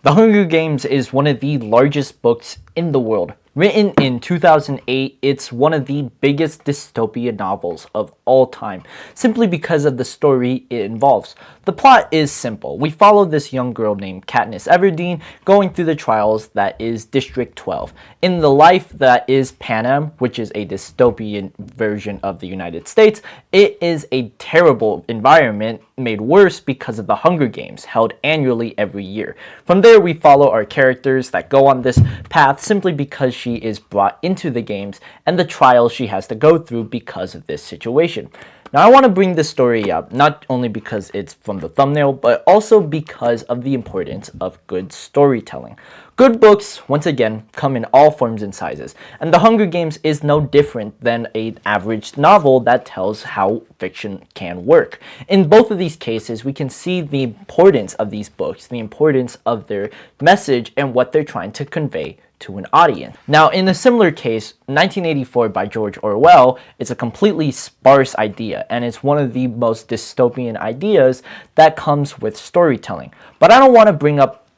The Hunger Games is one of the largest books in the world. Written in 2008, it's one of the biggest dystopian novels of all time, simply because of the story it involves. The plot is simple. We follow this young girl named Katniss Everdeen going through the trials that is District 12. In the life that is Panem, which is a dystopian version of the United States, it is a terrible environment made worse because of the Hunger Games, held annually every year. From there, we follow our characters that go on this path simply because she is brought into the games and the trials she has to go through because of this situation. Now, I want to bring this story up not only because it's from the thumbnail, but also because of the importance of good storytelling. Good books, once again, come in all forms and sizes, and The Hunger Games is no different than an average novel that tells how fiction can work. In both of these cases, we can see the importance of these books, the importance of their message, and what they're trying to convey to an audience. Now, in a similar case, 1984 by George Orwell is a completely sparse idea, and it's one of the most dystopian ideas that comes with storytelling. But I don't want to bring up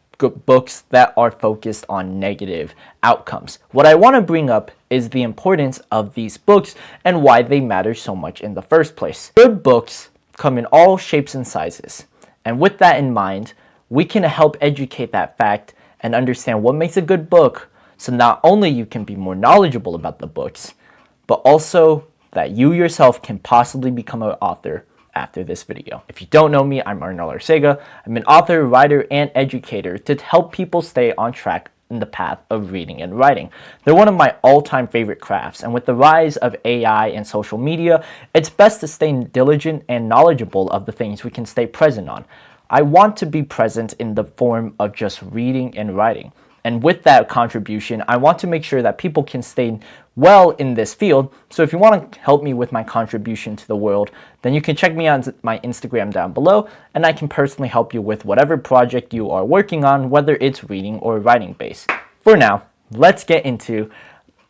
books that are focused on negative outcomes. What I want to bring up is the importance of these books and why they matter so much in the first place. Good books come in all shapes and sizes, and with that in mind, we can help educate that fact and understand what makes a good book, so not only you can be more knowledgeable about the books, but also that you yourself can possibly become an author after this video. If you don't know me, I'm Arnel Arcega. I'm an author, writer, and educator to help people stay on track in the path of reading and writing. They're one of my all-time favorite crafts, and with the rise of AI and social media, it's best to stay diligent and knowledgeable of the things we can stay present on. I want to be present in the form of just reading and writing. And with that contribution, I want to make sure that people can stay well in this field. So if you want to help me with my contribution to the world, then you can check me on my Instagram down below, and I can personally help you with whatever project you are working on, whether it's reading or writing based. For now, let's get into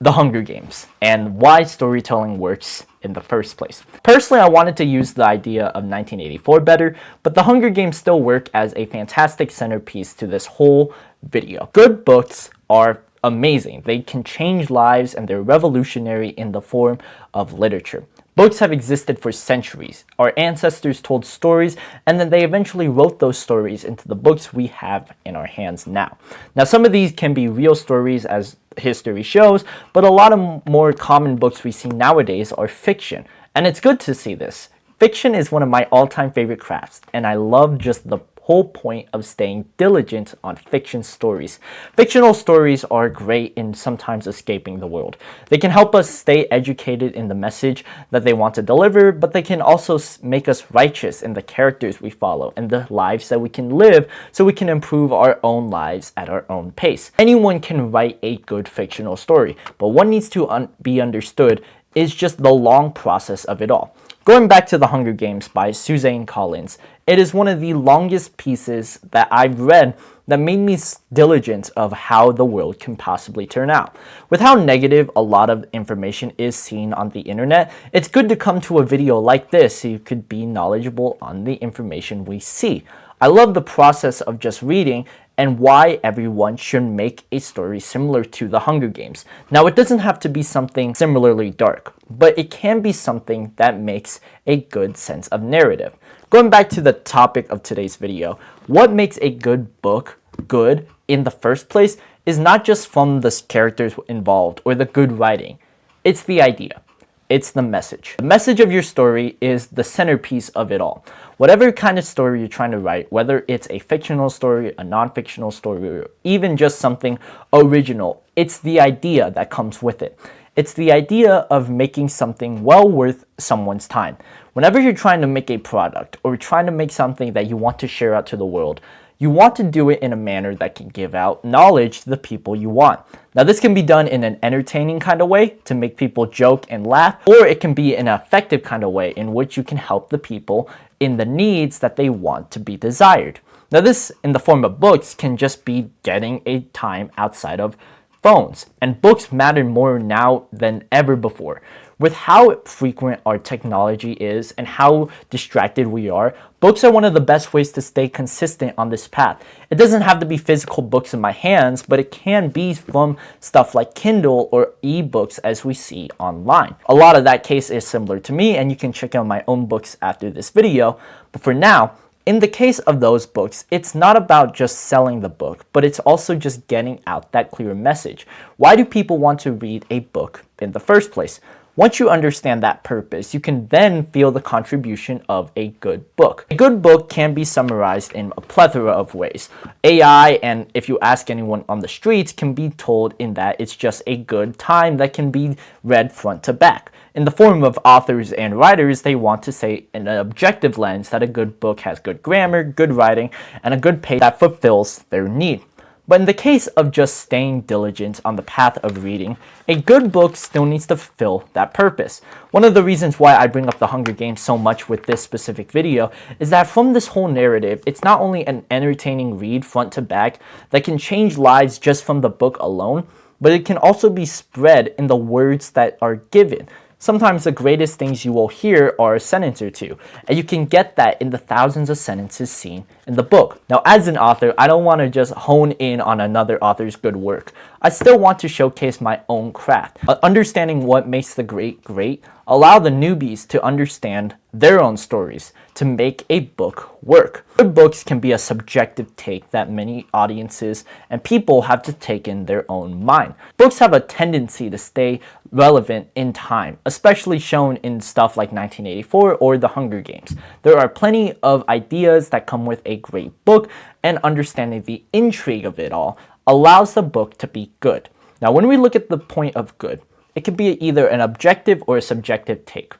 The Hunger Games and why storytelling works in the first place. Personally, I wanted to use the idea of 1984 better, but The Hunger Games still work as a fantastic centerpiece to this whole video. Good books are amazing. They can change lives, and they're revolutionary in the form of literature. Books have existed for centuries. Our ancestors told stories, and then they eventually wrote those stories into the books we have in our hands now. Now, some of these can be real stories, as history shows, but a lot of more common books we see nowadays are fiction, and it's good to see this. Fiction is one of my all-time favorite crafts, and I love just the whole point of staying diligent on fiction stories. Fictional stories are great in sometimes escaping the world. They can help us stay educated in the message that they want to deliver, but they can also make us righteous in the characters we follow and the lives that we can live, so we can improve our own lives at our own pace. Anyone can write a good fictional story, but what needs to be understood is just the long process of it all. Going back to The Hunger Games by Suzanne Collins, it is one of the longest pieces that I've read that made me diligent of how the world can possibly turn out. With how negative a lot of information is seen on the internet, it's good to come to a video like this so you could be knowledgeable on the information we see. I love the process of just reading and why everyone should make a story similar to The Hunger Games. Now, it doesn't have to be something similarly dark, but it can be something that makes a good sense of narrative. Going back to the topic of today's video, what makes a good book good in the first place is not just from the characters involved or the good writing. It's the idea. It's the message. The message of your story is the centerpiece of it all. Whatever kind of story you're trying to write, whether it's a fictional story, a non-fictional story, or even just something original, it's the idea that comes with it. It's the idea of making something well worth someone's time. Whenever you're trying to make a product or trying to make something that you want to share out to the world, you want to do it in a manner that can give out knowledge to the people you want. Now, this can be done in an entertaining kind of way to make people joke and laugh, or it can be an effective kind of way in which you can help the people in the needs that they want to be desired. Now, this in the form of books can just be getting a time outside of phones, and books matter more now than ever before. With how frequent our technology is and how distracted we are, books are one of the best ways to stay consistent on this path. It doesn't have to be physical books in my hands, but it can be from stuff like Kindle or ebooks as we see online. A lot of that case is similar to me, and you can check out my own books after this video. But for now, in the case of those books, it's not about just selling the book, but it's also just getting out that clear message. Why do people want to read a book in the first place? Once you understand that purpose, you can then feel the contribution of a good book. A good book can be summarized in a plethora of ways. AI, and if you ask anyone on the streets, can be told in that it's just a good time that can be read front to back. In the form of authors and writers, they want to say in an objective lens that a good book has good grammar, good writing, and a good pace that fulfills their need. But in the case of just staying diligent on the path of reading, a good book still needs to fulfill that purpose. One of the reasons why I bring up the Hunger Games so much with this specific video is that from this whole narrative, it's not only an entertaining read front to back that can change lives just from the book alone, but it can also be spread in the words that are given. Sometimes the greatest things you will hear are a sentence or two, and you can get that in the thousands of sentences seen in the book. Now, as an author, I don't want to just hone in on another author's good work. I still want to showcase my own craft. Understanding what makes the great great allow the newbies to understand their own stories to make a book work. Good books can be a subjective take that many audiences and people have to take in their own mind. Books have a tendency to stay relevant in time, especially shown in stuff like 1984 or The Hunger Games. There are plenty of ideas that come with a great book, and understanding the intrigue of it all allows the book to be good. Now, when we look at the point of good, it can be either an objective or a subjective take.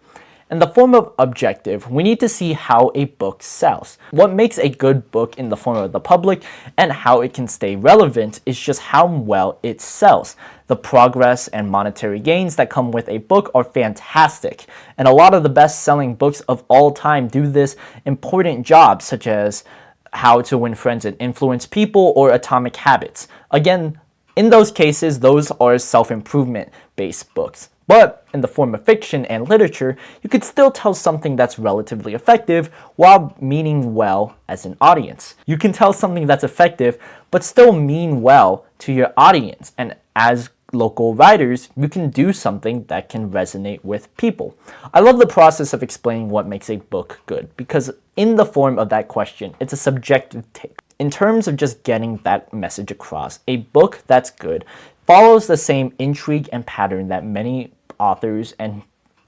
In the form of objective, we need to see how a book sells. What makes a good book in the form of the public and how it can stay relevant is just how well it sells. The progress and monetary gains that come with a book are fantastic, and a lot of the best-selling books of all time do this important job, such as How to Win Friends and Influence People or Atomic Habits. Again, in those cases, those are self-improvement based books. But in the form of fiction and literature, you could still tell something that's relatively effective while meaning well as an audience. You can tell something that's effective but still mean well to your audience, and as local writers, you can do something that can resonate with people. I love the process of explaining what makes a book good, because in the form of that question, it's a subjective take. In terms of just getting that message across, a book that's good follows the same intrigue and pattern that many authors and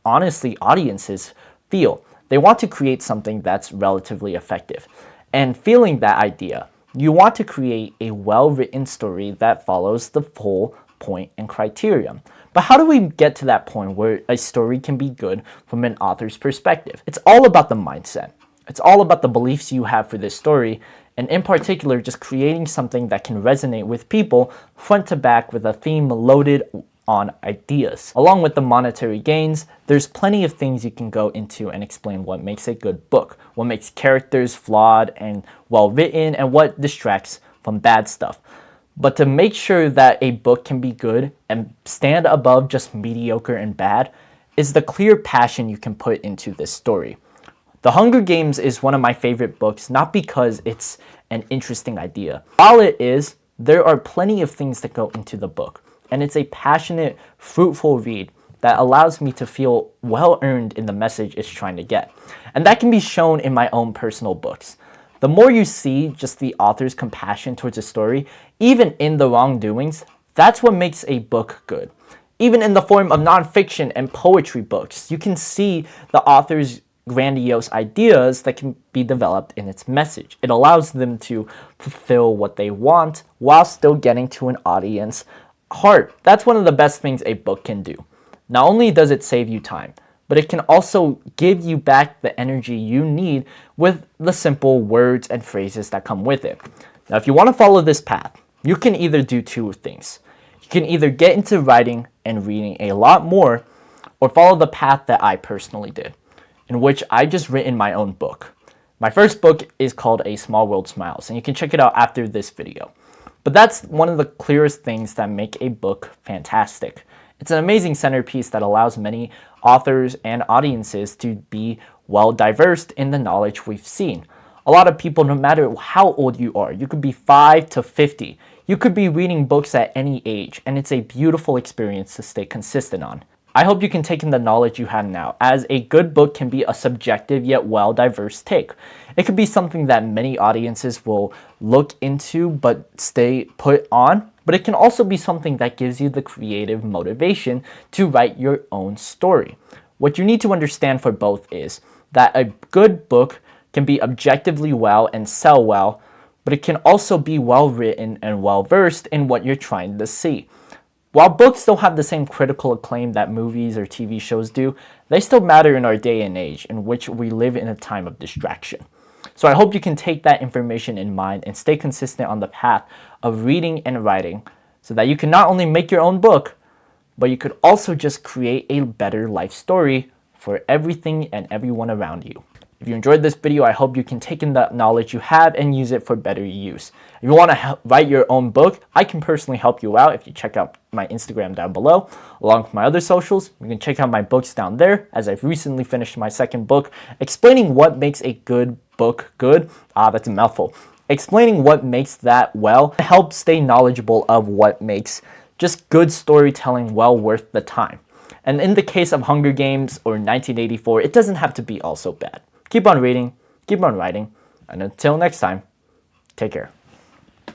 honestly audiences feel. They want to create something that's relatively effective. And feeling that idea, you want to create a well-written story that follows the full point and criteria. But how do we get to that point where a story can be good from an author's perspective? It's all about the mindset. It's all about the beliefs you have for this story, and in particular, just creating something that can resonate with people front to back with a theme loaded on ideas. Along with the monetary gains, there's plenty of things you can go into and explain what makes a good book, what makes characters flawed and well written, and what distracts from bad stuff. But to make sure that a book can be good and stand above just mediocre and bad is the clear passion you can put into this story. The Hunger Games is one of my favorite books, not because it's an interesting idea. While it is, there are plenty of things that go into the book, and it's a passionate, fruitful read that allows me to feel well-earned in the message it's trying to get. And that can be shown in my own personal books. The more you see just the author's compassion towards a story, even in the wrongdoings, that's what makes a book good. Even in the form of nonfiction and poetry books, you can see the author's grandiose ideas that can be developed in its message. It allows them to fulfill what they want while still getting to an audience heart. That's one of the best things a book can do. Not only does it save you time, but it can also give you back the energy you need with the simple words and phrases that come with it. Now, if you want to follow this path, you can either do two things. You can either get into writing and reading a lot more, or follow the path that I personally did, in which I just written my own book. My first book is called A Small World Smiles, and you can check it out after this video. But that's one of the clearest things that make a book fantastic. It's an amazing centerpiece that allows many authors and audiences to be well diverse in the knowledge we've seen. A lot of people, no matter how old you are, you could be 5 to 50, you could be reading books at any age, and it's a beautiful experience to stay consistent on. I hope you can take in the knowledge you have now, as a good book can be a subjective yet well diverse take. It could be something that many audiences will look into but stay put on, but it can also be something that gives you the creative motivation to write your own story. What you need to understand for both is that a good book can be objectively well and sell well, but it can also be well written and well versed in what you're trying to see. While books don't have the same critical acclaim that movies or TV shows do, they still matter in our day and age in which we live in a time of distraction. So I hope you can take that information in mind and stay consistent on the path of reading and writing so that you can not only make your own book, but you could also just create a better life story for everything and everyone around you. If you enjoyed this video, I hope you can take in that knowledge you have and use it for better use. If you want to write your own book, I can personally help you out if you check out my Instagram down below, along with my other socials. You can check out my books down there, as I've recently finished my second book, explaining what makes a good book good. That's a mouthful. Explaining what makes that well, help stay knowledgeable of what makes just good storytelling well worth the time. And in the case of Hunger Games or 1984, it doesn't have to be all so bad. Keep on reading, keep on writing, and until next time, take care.